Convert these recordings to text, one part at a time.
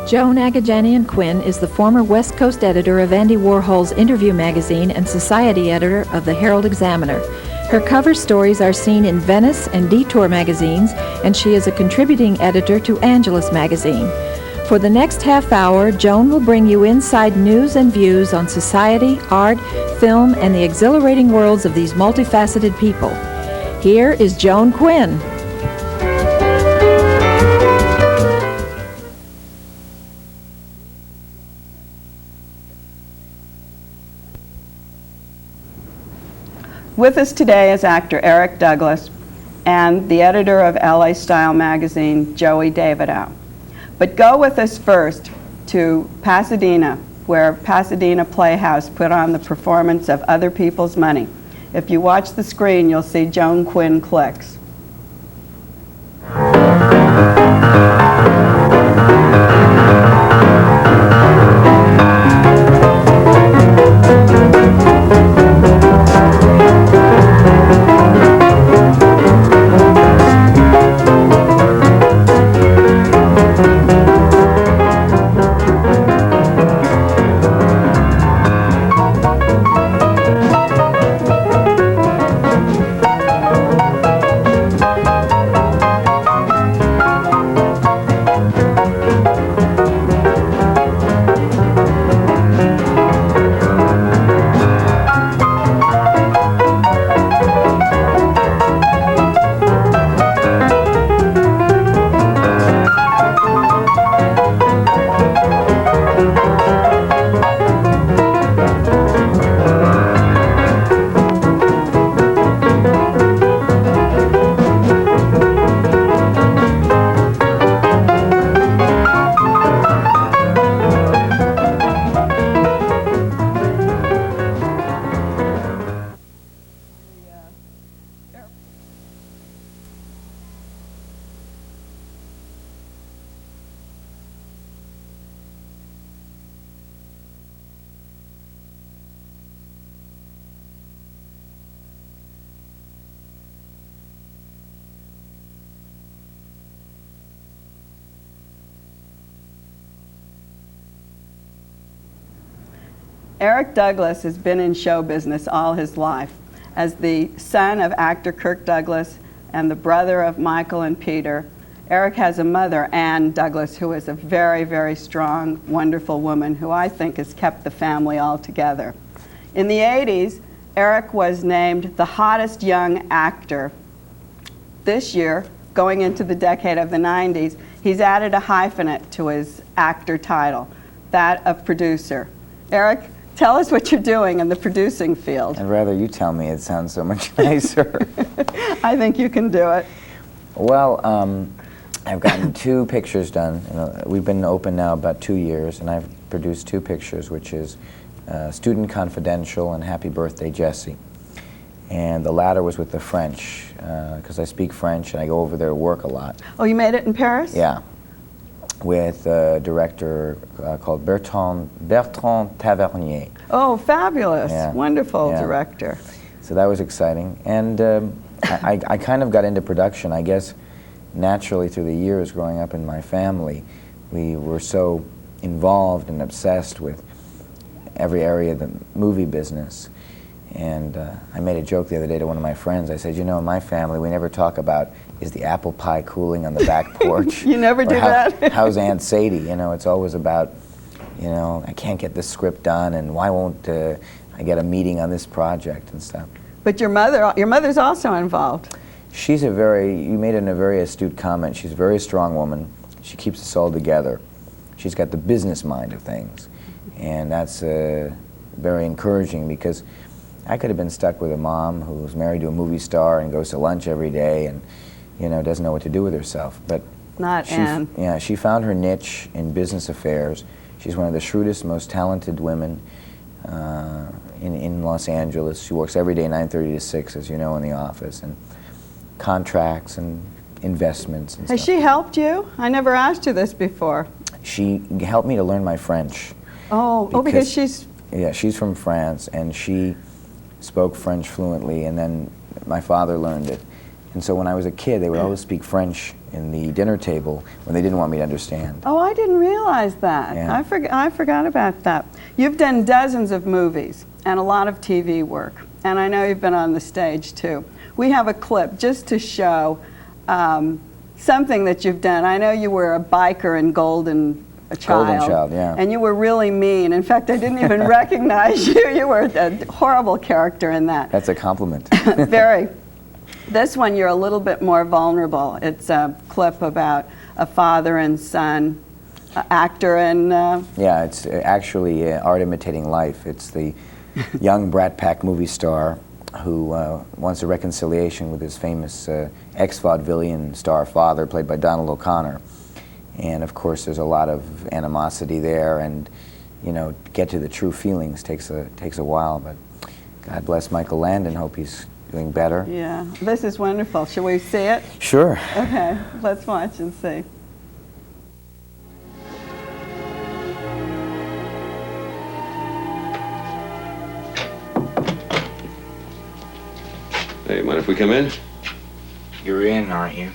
Joan Quinn is the former West Coast editor of Andy Warhol's Interview magazine and society editor of the Herald Examiner. Her cover stories are seen in Venice and Detour magazines, and she is a contributing editor to Angelus magazine. For the next half hour, Joan will bring you inside news and views on society, art, film, and the exhilarating worlds of these multifaceted people. Here is Joan Quinn. With us today is actor Eric Douglas and the editor of LA Style magazine, Joie Davidow. But go with us first to Pasadena, where Pasadena Playhouse put on the performance of Other People's Money. If you watch the screen, you'll see Joan Quinn clicks. Eric Douglas has been in show business all his life. As the son of actor Kirk Douglas and the brother of Michael and Peter, Eric has a mother, Ann Douglas, who is a very, very strong, wonderful woman who I think has kept the family all together. In the 80s, Eric was named the hottest young actor. This year, going into the decade of the 90s, he's added a hyphenate to his actor title, that of producer. Eric, tell us what you're doing in the producing field. I'd rather you tell me. It sounds so much nicer. I think you can do it. Well, I've gotten 2 pictures done. We've been open now about 2 years, and I've produced 2 pictures, which is Student Confidential and Happy Birthday, Jessie. And the latter was with the French, because I speak French and I go over there to work a lot. Oh, you made it in Paris? Yeah. With a director called Bertrand Tavernier. Oh, fabulous. Yeah. Wonderful Yeah. director. So that was exciting. And I kind of got into production, I guess, naturally through the years growing up in my family. We were so involved and obsessed with every area of the movie business. And I made a joke the other day to one of my friends. I said, you know, in my family, we never talk about, is the apple pie cooling on the back porch? You never do that? How's Aunt Sadie? You know, it's always about, you know, I can't get this script done, and why won't I get a meeting on this project and stuff. But your mother's also involved. She's you made a very astute comment. She's a very strong woman. She keeps us all together. She's got the business mind of things. And that's very encouraging, because I could have been stuck with a mom who's married to a movie star and goes to lunch every day and, you know, doesn't know what to do with herself. But not Anne. Yeah, she found her niche in business affairs. She's one of the shrewdest, most talented women in Los Angeles. She works every day 9:30 to 6, as you know, in the office, and contracts and investments and Has stuff. she helped you? I never asked you this before. She helped me to learn my French. Oh, because she's... Yeah, she's from France, and she spoke French fluently, and then my father learned it. And so when I was a kid, they would always speak French in the dinner table when they didn't want me to understand. Oh, I didn't realize that. Yeah. I forgot about that. You've done dozens of movies and a lot of TV work, and I know you've been on the stage too. We have a clip just to show something that you've done. I know you were a biker in Golden Child, yeah. And you were really mean. In fact, I didn't even recognize you. You were a horrible character in that. That's a compliment. Very. This one, you're a little bit more vulnerable. It's a clip about a father and son, actor and... Yeah, it's actually art imitating life. It's the young Brat Pack movie star who wants a reconciliation with his famous ex-vaudevillian star father, played by Donald O'Connor. And of course, there's a lot of animosity there, and you know, to get to the true feelings takes a while. But God bless Michael Landon. Hope he's doing better. Yeah, this is wonderful. Shall we see it? Sure. Okay, let's watch and see. Hey, mind if we come in? You're in, aren't you?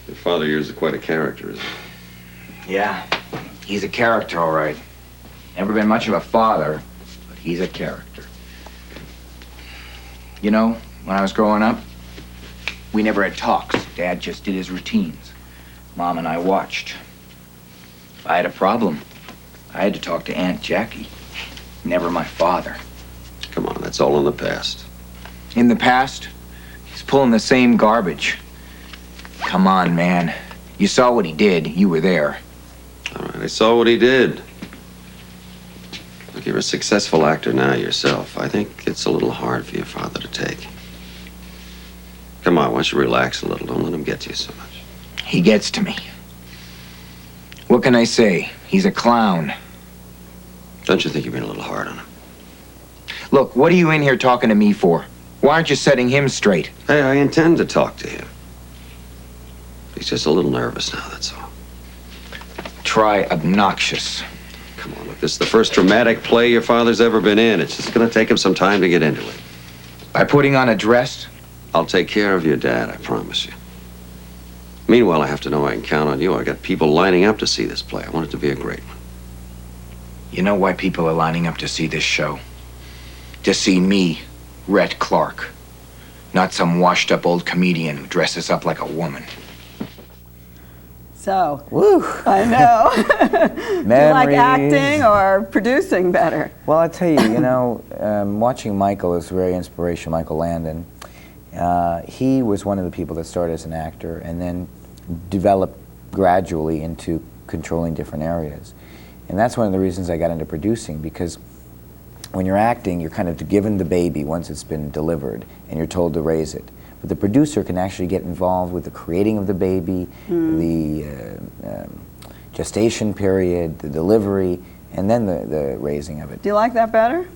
Your father of yours is quite a character, isn't he? Yeah, he's a character, all right. Never been much of a father, but he's a character. You know, when I was growing up, we never had talks. Dad just did his routines. Mom and I watched. If I had a problem, I had to talk to Aunt Jackie. Never my father. Come on, that's all in the past. In the past, he's pulling the same garbage. Come on, man. You saw what he did. You were there. All right, I saw what he did. Look, you're a successful actor now yourself. I think it's a little hard for your father to take. Come on, why don't you relax a little? Don't let him get to you so much. He gets to me. What can I say? He's a clown. Don't you think you're being a little hard on him? Look, what are you in here talking to me for? Why aren't you setting him straight? Hey, I intend to talk to him. He's just a little nervous now, that's all. Try obnoxious. Come on, look, this is the first dramatic play your father's ever been in. It's just gonna take him some time to get into it. By putting on a dress? I'll take care of your dad, I promise you. Meanwhile, I have to know I can count on you. I got people lining up to see this play. I want it to be a great one. You know why people are lining up to see this show? To see me, Rhett Clark. Not some washed-up old comedian who dresses up like a woman. So, Woo! I know. Do you like acting or producing better? Well, I tell you, you know, watching Michael is very inspirational. Michael Landon. He was one of the people that started as an actor and then developed gradually into controlling different areas. And that's one of the reasons I got into producing, because when you're acting, you're kind of given the baby once it's been delivered, and you're told to raise it. But the producer can actually get involved with the creating of the baby, the gestation period, the delivery, and then the raising of it. Do you like that better?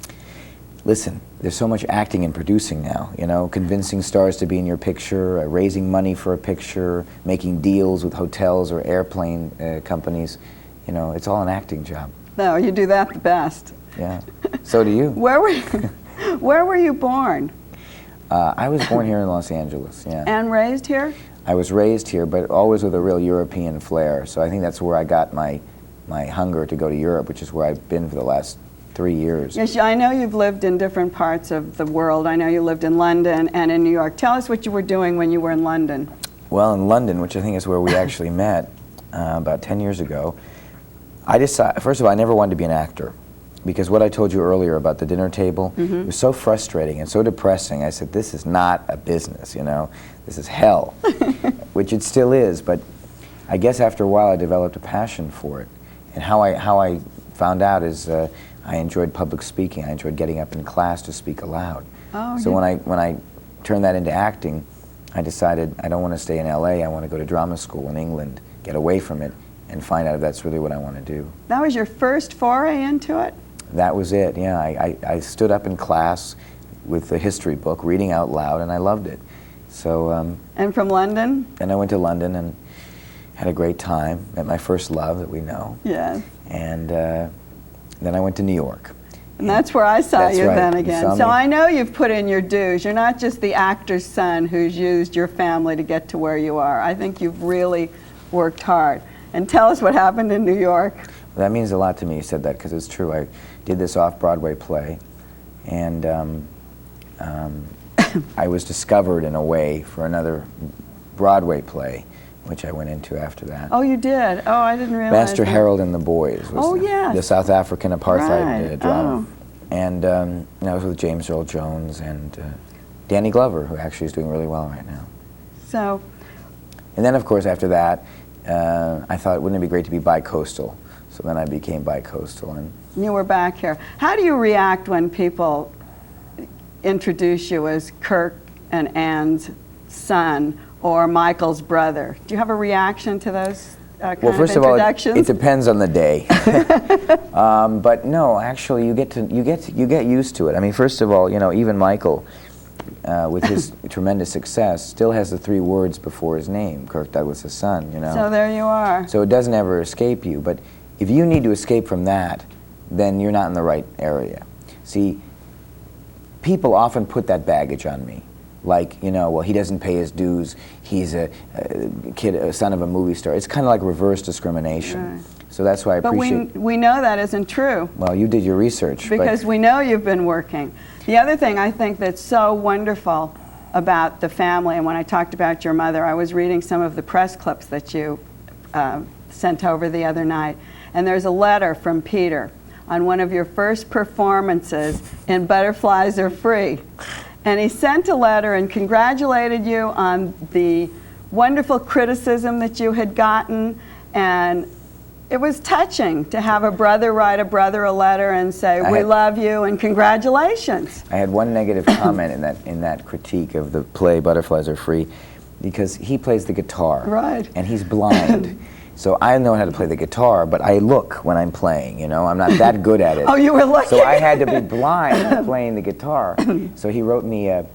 Listen, there's so much acting and producing now, you know, convincing stars to be in your picture, raising money for a picture, making deals with hotels or airplane companies. You know, it's all an acting job. No, you do that the best. Yeah. So do you. Where were you born? I was born here in Los Angeles, yeah. And raised here? I was raised here, but always with a real European flair. So I think that's where I got my hunger to go to Europe, which is where I've been for the last 3 years. Yes, I know you've lived in different parts of the world. I know you lived in London and in New York. Tell us what you were doing when you were in London. Well, in London, which I think is where we actually met about 10 years ago, I decided, first of all, I never wanted to be an actor, because what I told you earlier about the dinner table, it was so frustrating and so depressing. I said, this is not a business, you know, this is hell, which it still is, but I guess after a while I developed a passion for it. And how I found out is I enjoyed public speaking. I enjoyed getting up in class to speak aloud. Oh, so yeah. when I turned that into acting, I decided I don't want to stay in LA, I want to go to drama school in England, get away from it, and find out if that's really what I want to do. That was your first foray into it? That was it, yeah. I stood up in class with the history book, reading out loud, and I loved it. So, And from London? then I went to London and had a great time, met my first love that we know. Yes. And then I went to New York. And that's where I saw That's you right. then You again. saw So me. I know you've put in your dues. You're not just the actor's son who's used your family to get to where you are. I think you've really worked hard. And tell us what happened in New York. Well, that means a lot to me, you said that, because it's true. I did this off-Broadway play, and I was discovered in a way for another Broadway play, which I went into after that. Oh, you did? Oh, I didn't realize Master that. Harold and the Boys was Oh, yes. the South African apartheid Right. drama. Oh. And I was with James Earl Jones and Danny Glover, who actually is doing really well right now. So, And then, of course, after that, I thought, wouldn't it be great to be bi-coastal? So then I became bi-coastal. And you were back here. How do you react when people introduce you as Kirk and Ann's son or Michael's brother? Do you have a reaction to those kind well, first of all, introductions? it depends on the day. But no, actually, you get used to it. I mean, first of all, you know, even Michael, with his tremendous success, still has the 3 words before his name, Kirk Douglas' son. You know. So there you are. So it doesn't ever escape you. But if you need to escape from that, then you're not in the right area. See, people often put that baggage on me. Like, you know, well, he doesn't pay his dues, he's a son of a movie star. It's kind of like reverse discrimination. Right. So that's why I But appreciate... we know that isn't true. Well, you did your research. Because but we know you've been working. The other thing I think that's so wonderful about the family, and when I talked about your mother, I was reading some of the press clips that you sent over the other night, and there's a letter from Peter on one of your first performances in Butterflies Are Free. And he sent a letter and congratulated you on the wonderful criticism that you had gotten, and it was touching to have a brother write a brother a letter and say, we love you and congratulations. I had one negative comment in that critique of the play Butterflies Are Free, because he plays the guitar. Right. And he's blind. So I know how to play the guitar, but I look when I'm playing, you know? I'm not that good at it. Oh, you were lucky. So I had to be blind playing the guitar. So he wrote me a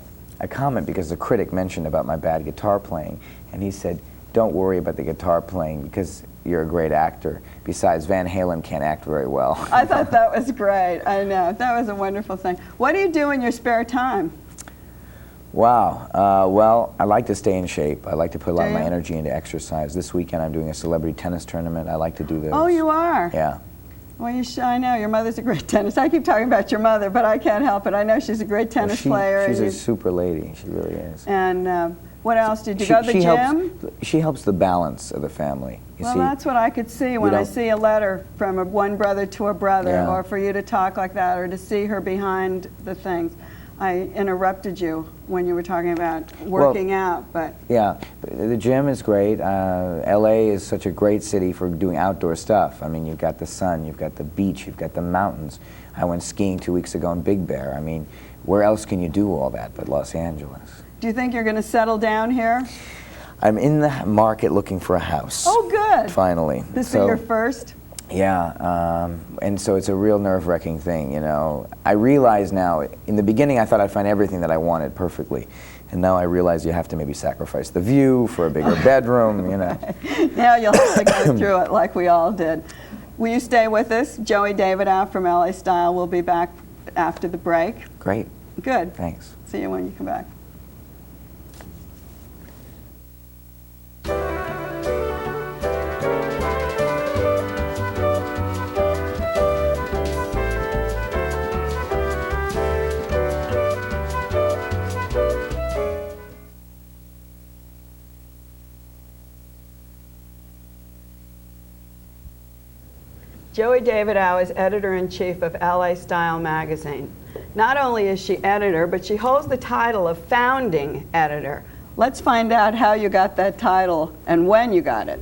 comment because the critic mentioned about my bad guitar playing. And he said, don't worry about the guitar playing because you're a great actor. Besides, Van Halen can't act very well. I thought that was great. I know. That was a wonderful thing. What do you do in your spare time? Wow. Well, I like to stay in shape. I like to put a lot of my you? energy into exercise. This weekend I'm doing a celebrity tennis tournament. I like to do those. Oh, you are? Yeah. Well, I know. Your mother's a great tennis. I keep talking about your mother, but I can't help it. I know she's a great tennis player. She's and a super lady. She really is. And what else? Did you go to the gym? She helps the balance of the family. You Well, see, that's what I could see when I see a letter from one brother to a brother, Yeah. or for you to talk like that, or to see her behind the things. I interrupted you when you were talking about working out, but yeah, the gym is great. LA is such a great city for doing outdoor stuff. I mean, you've got the sun, you've got the beach, you've got the mountains. I went skiing 2 weeks ago in Big Bear. I mean, where else can you do all that but Los Angeles? do you think you're going to settle down here? I'm in the market looking for a house. Oh, good. Finally. This is your first? Yeah, and so it's a real nerve-wracking thing, you know. I realize now, in the beginning I thought I'd find everything that I wanted perfectly, and now I realize you have to maybe sacrifice the view for a bigger bedroom, you know. Now you'll have to go through it like we all did. Will you stay with us? Joie Davidow from LA Style will be back after the break. Great. Good. Thanks. See you when you come back. Joie Davidow is editor-in-chief of LA Style magazine. Not only is she editor, but she holds the title of founding editor. Let's find out how you got that title and when you got it.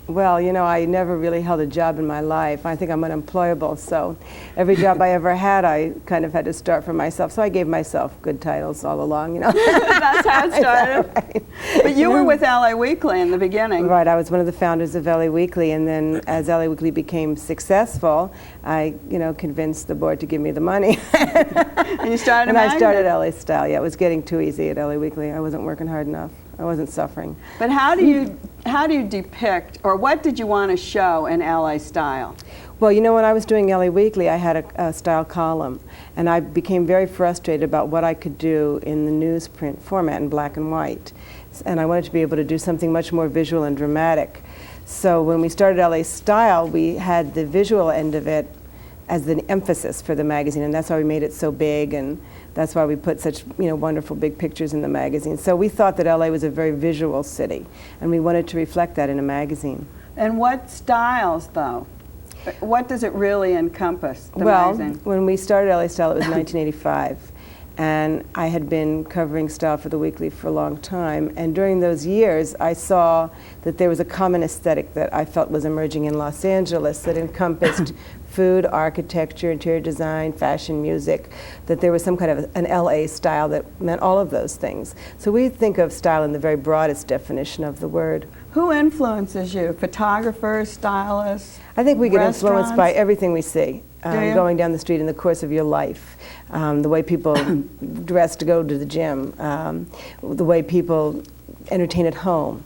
Well, you know, I never really held a job in my life. I think I'm unemployable, so every job I ever had, I kind of had to start for myself. So I gave myself good titles all along, you know. That's how it started. Right. But you were with LA Weekly in the beginning. Right, I was one of the founders of LA Weekly, and then as LA Weekly became successful, I, you know, convinced the board to give me the money. And you started a And I magazine. started LA Style. Yeah, it was getting too easy at LA Weekly. I wasn't working hard enough. I wasn't suffering. But how do you depict, or what did you want to show in LA Style? Well, you know, when I was doing LA Weekly, I had a style column, and I became very frustrated about what I could do in the newsprint format in black and white. And I wanted to be able to do something much more visual and dramatic. So when we started LA Style, we had the visual end of it as the emphasis for the magazine, and that's why we made it so big, and that's why we put such, you know, wonderful big pictures in the magazine. So we thought that LA was a very visual city, and we wanted to reflect that in a magazine. And what styles, though? What does it really encompass, the Well, magazine? when we started LA Style, it was 1985. And I had been covering style for the weekly for a long time. And during those years, I saw that there was a common aesthetic that I felt was emerging in Los Angeles that encompassed food, architecture, interior design, fashion, music, that there was some kind of an LA style that meant all of those things. So we think of style in the very broadest definition of the word. Who influences you? Photographers, stylists? I think we get influenced by Restaurants? everything we see. Do you? Going down the street in the course of your life, the way people dress to go to the gym, the way people entertain at home.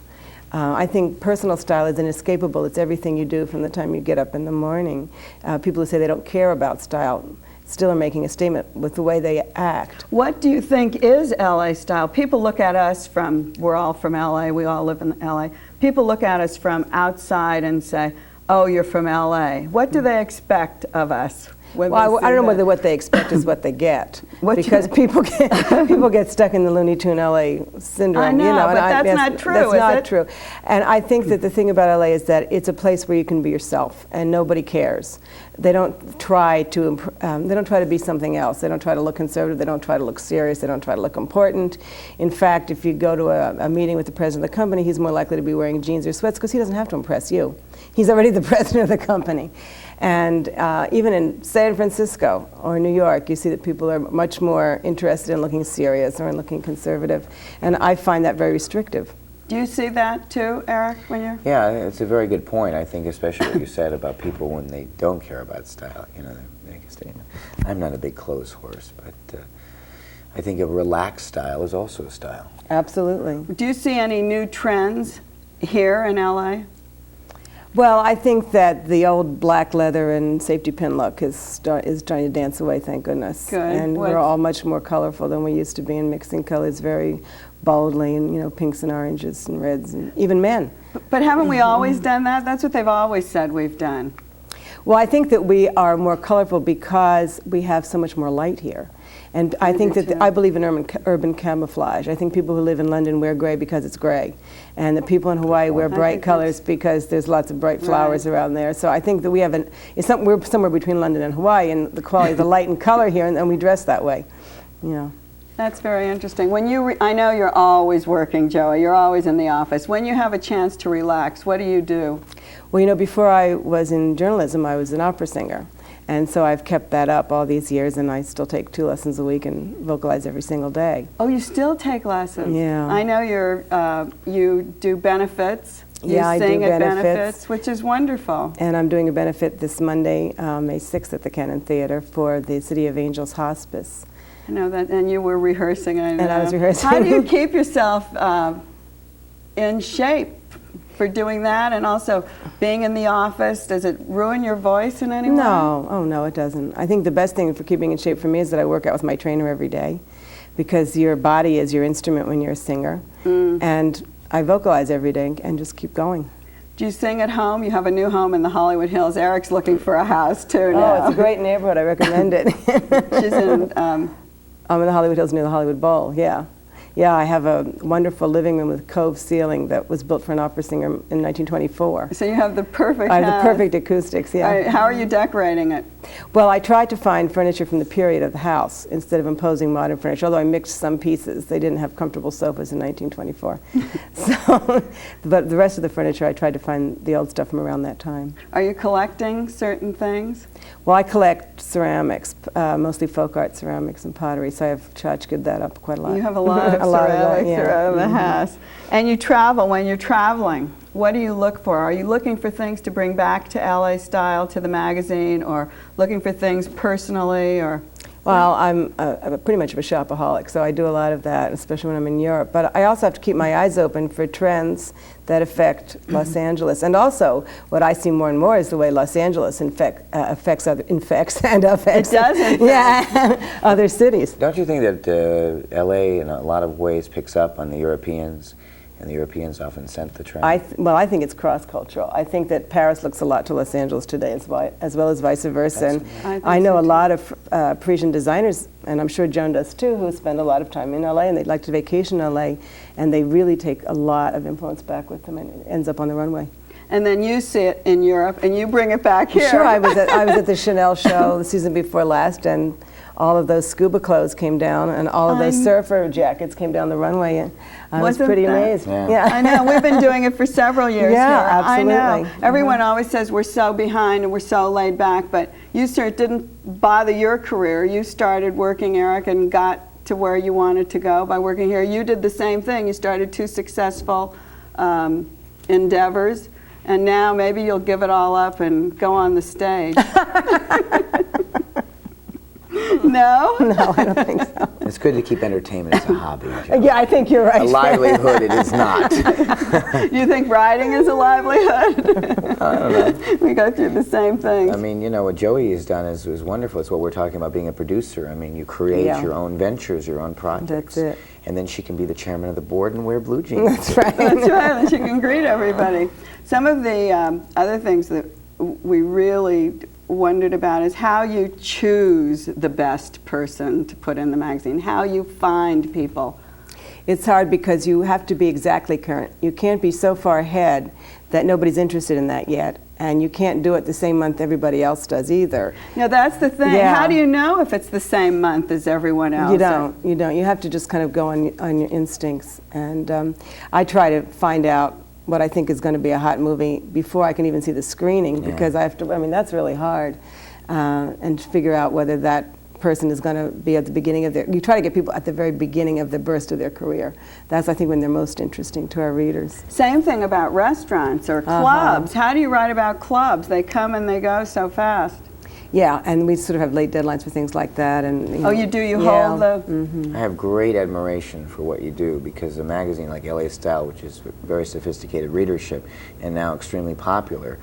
I think personal style is inescapable. It's everything you do from the time you get up in the morning. People who say they don't care about style still are making a statement with the way they act. What do you think is LA style? People look at us from, we're all from LA, we all live in LA. People look at us from outside and say, oh, you're from LA. What do they expect of us? when Well, they I don't know see whether that? what they expect is what they get, What you- because people get stuck in the Looney Tune LA syndrome. I know, you know, but and that's not true, That's is not it? true. And I think that the thing about LA is that it's a place where you can be yourself, and nobody cares. They don't try to be something else. They don't try to look conservative. They don't try to look serious. They don't try to look important. In fact, if you go to a meeting with the president of the company, he's more likely to be wearing jeans or sweats because he doesn't have to impress you. He's already the president of the company. And even in San Francisco or New York, you see that people are much more interested in looking serious or in looking conservative. And I find that very restrictive. Do you see that too, Eric, when you're? Yeah, it's a very good point. I think especially what you said about people when they don't care about style, you know, they make a statement. I'm not a big clothes horse, but I think a relaxed style is also a style. Absolutely. Do you see any new trends here in LA? Well, I think that the old black leather and safety pin look is trying to dance away, thank goodness. Good. And What- we're all much more colorful than we used to be, and mixing colors very boldly, and you know, pinks and oranges and reds, and even men. But haven't we always done that? That's what they've always said we've done. Well, I think that we are more colorful because we have so much more light here. And I think do that too. I believe in urban camouflage. I think people who live in London wear gray because it's gray. And the people in Hawaii wear I bright think colors because there's lots of bright flowers around there. So I think that we have we're somewhere between London and Hawaii in the quality of the light and color here, and we dress that way. You know. That's very interesting. When you, I know you're always working, Joey. You're always in the office. When you have a chance to relax, what do you do? Well, you know, before I was in journalism, I was an opera singer. And so I've kept that up all these years, and I still take 2 lessons a week and vocalize every single day. Oh, you still take lessons? Yeah. I know you do benefits. Yeah, I You do sing at benefits. benefits, which is wonderful. And I'm doing a benefit this Monday, May 6th at the Cannon Theater for the City of Angels Hospice. I know that, and you were rehearsing. I know. And I was rehearsing. How do you keep yourself in shape for doing that, and also being in the office? Does it ruin your voice in any way? No, oh no, it doesn't. I think the best thing for keeping in shape for me is that I work out with my trainer every day, because your body is your instrument when you're a singer. And I vocalize every day and just keep going. Do you sing at home? You have a new home in the Hollywood Hills. Eric's looking for a house too now. Oh, it's a great neighborhood. I recommend it. She's in. I'm in the Hollywood Hills near the Hollywood Bowl, yeah. Yeah, I have a wonderful living room with cove ceiling that was built for an opera singer in 1924. So you have the perfect I have house. the perfect acoustics, yeah. How are you decorating it? Well, I tried to find furniture from the period of the house instead of imposing modern furniture, although I mixed some pieces. They didn't have comfortable sofas in 1924. So, but the rest of the furniture, I tried to find the old stuff from around that time. Are you collecting certain things? Well, I collect ceramics, mostly folk art ceramics and pottery, so I've tchotchked that up quite a lot. You have a lot of ceramics around the house. And you travel. When you're traveling, what do you look for? Are you looking for things to bring back to LA Style, to the magazine, or looking for things personally, or? Well, I'm pretty much of a shopaholic, so I do a lot of that, especially when I'm in Europe. But I also have to keep my eyes open for trends that affect Los Angeles. And also, what I see more and more is the way Los Angeles affects It does, yeah, other cities. Don't you think that LA in a lot of ways picks up on the Europeans, and the Europeans often sent the trend? Well, I think it's cross-cultural. I think that Paris looks a lot to Los Angeles today, as well as vice versa. And I know a lot of Parisian designers, and I'm sure Joan does too, who spend a lot of time in LA, and they'd like to vacation in LA, and they really take a lot of influence back with them, and it ends up on the runway. And then you see it in Europe, and you bring it back here. Sure, I was at the Chanel show the season before last, and all of those scuba clothes came down, and all of those surfer jackets came down the runway, and I was pretty amazed. Yeah. I know, we've been doing it for several years Yeah, here. absolutely. I know. Everyone always says we're so behind and we're so laid back, but you sir, it didn't bother your career. You started working, Eric, and got to where you wanted to go by working here. You did the same thing. You started 2 successful endeavors, and now maybe you'll give it all up and go on the stage. No? No, I don't think so. It's good to keep entertainment as a hobby. Yeah, I think you're right. A livelihood it is not. You think writing is a livelihood? I don't know. We go through the same thing. I mean, you know, what Joie has done is wonderful. It's what we're talking about being a producer. I mean, you create your own ventures, your own projects. That's it. And then she can be the chairman of the board and wear blue jeans. That's right. That's right, and she can greet everybody. Some of the other things that we really wondered about is how you choose the best person to put in the magazine, how you find people. It's hard because you have to be exactly current. You can't be so far ahead that nobody's interested in that yet, and you can't do it the same month everybody else does either. Now that's the thing. Yeah. How do you know if it's the same month as everyone else? You don't. You have to just kind of go on your instincts. And I try to find out what I think is going to be a hot movie before I can even see the screening, because I have to, I mean, that's really hard. And figure out whether that person is going to be at the beginning of you try to get people at the very beginning of the burst of their career. That's, I think, when they're most interesting to our readers. Same thing about restaurants or clubs. How do you write about clubs? They come and they go so fast. Yeah, and we sort of have late deadlines for things like that. And you do? You hold the... Mm-hmm. I have great admiration for what you do, because a magazine like LA Style, which is very sophisticated readership and now extremely popular,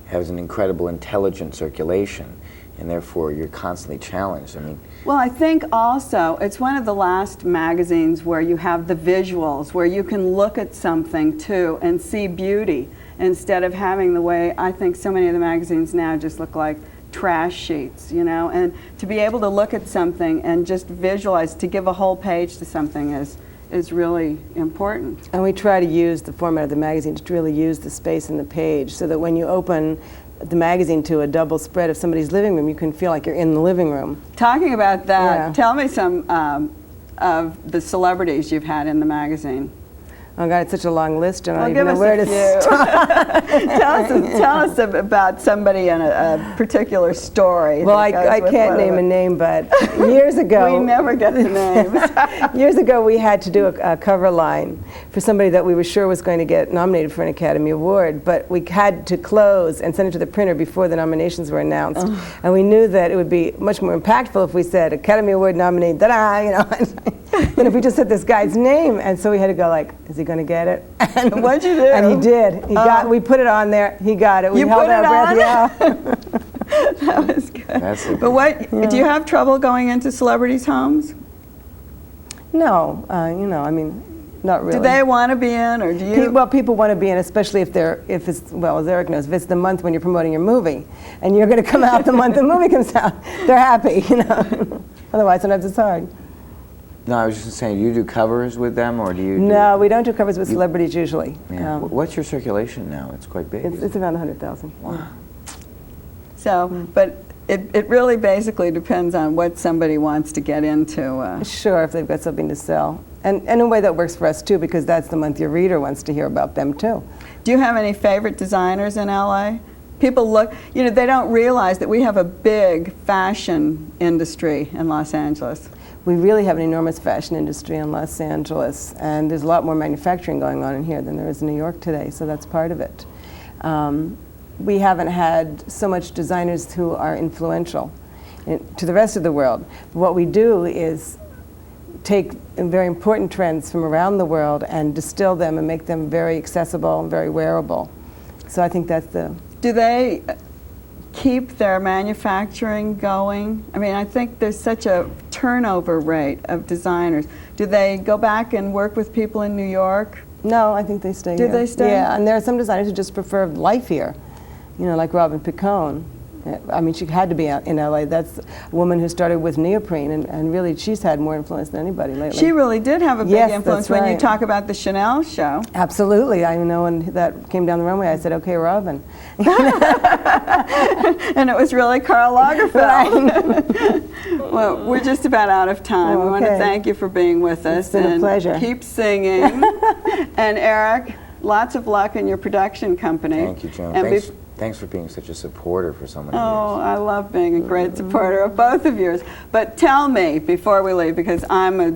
has an incredible intelligent circulation, and therefore you're constantly challenged. I mean, Well, I think also it's one of the last magazines where you have the visuals, where you can look at something too and see beauty, instead of having the way I think so many of the magazines now just look like trash sheets, you know, and to be able to look at something and just visualize, to give a whole page to something is really important. And we try to use the format of the magazine to really use the space in the page, so that when you open the magazine to a double spread of somebody's living room, you can feel like you're in the living room. Talking about that, tell me some of the celebrities you've had in the magazine. Oh God, it's such a long list, and I don't Give even know us where a to start. few. tell us about somebody in a particular story. Well, I can't name a name, but years ago... We never get the names. Years ago, we had to do a cover line for somebody that we were sure was going to get nominated for an Academy Award, but we had to close and send it to the printer before the nominations were announced. And we knew that it would be much more impactful if we said, Academy Award nominee, da-da, you know, than if we just said this guy's name. And so we had to go like, is he going to get it? And what'd you do? And he did. He got. We put it on there. He got it. We You held put our it breath. on? Yeah. That was good. that's a But what, do you have trouble going into celebrities' homes? No, you know, I mean, not really. Do they want to be in, or do you? Well, people want to be in, especially if it's, well, as Eric knows, if it's the month when you're promoting your movie, and you're going to come out the month the movie comes out, they're happy, you know. Otherwise, sometimes it's hard. No, I was just saying, do you do covers with them, or do you? No, we don't do covers with celebrities usually. Yeah. What's your circulation now? It's quite big. It's around 100,000. Wow. So, but it really basically depends on what somebody wants to get into. Sure, if they've got something to sell. And in a way that works for us too, because that's the month your reader wants to hear about them too. Do you have any favorite designers in LA? People look, you know, they don't realize that we have a big fashion industry in Los Angeles. We really have an enormous fashion industry in Los Angeles, and there's a lot more manufacturing going on in here than there is in New York today, so that's part of it. We haven't had so much designers who are influential. to the rest of the world. What we do is take very important trends from around the world and distill them and make them very accessible and very wearable. So I think that's the... Do they keep their manufacturing going? I mean, I think there's such a turnover rate of designers. Do they go back and work with people in New York? No, I think they stay here. Do they stay? Yeah, and there are some designers who just prefer life here. You know, like Robin Picone. I mean, she had to be out in LA. That's a woman who started with neoprene, and really she's had more influence than anybody lately. She really did have a big Yes, influence that's when you right. talk about the Chanel show. Absolutely. I know when that came down the runway, I said, okay, Robin. And it was really Karl Lagerfeld. Well, we're just about out of time. Oh, We want to okay. thank you for being with us. It's been a and pleasure. Keep singing. And Eric, lots of luck in your production company. Thank you, Joan. And Thanks for being such a supporter for so many years. Oh, I love being a great supporter of both of yours. But tell me, before we leave, because I'm a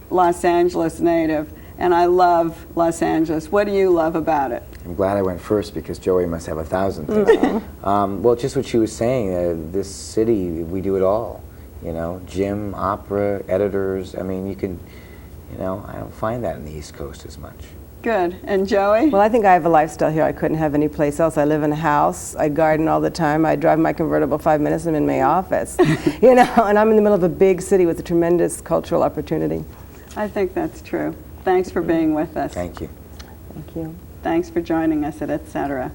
Los Angeles native, and I love Los Angeles, what do you love about it? I'm glad I went first because Joey must have 1,000 things. Well, just what she was saying, this city, we do it all. You know, gym, opera, editors. I mean, you can, you know, I don't find that in the East Coast as much. Good. And Joey? Well, I think I have a lifestyle here I couldn't have any place else. I live in a house. I garden all the time. I drive my convertible 5 minutes. I'm in my office. You know, and I'm in the middle of a big city with a tremendous cultural opportunity. I think that's true. Thanks for being with us. Thank you. Thank you. Thanks for joining us at Et Cetera.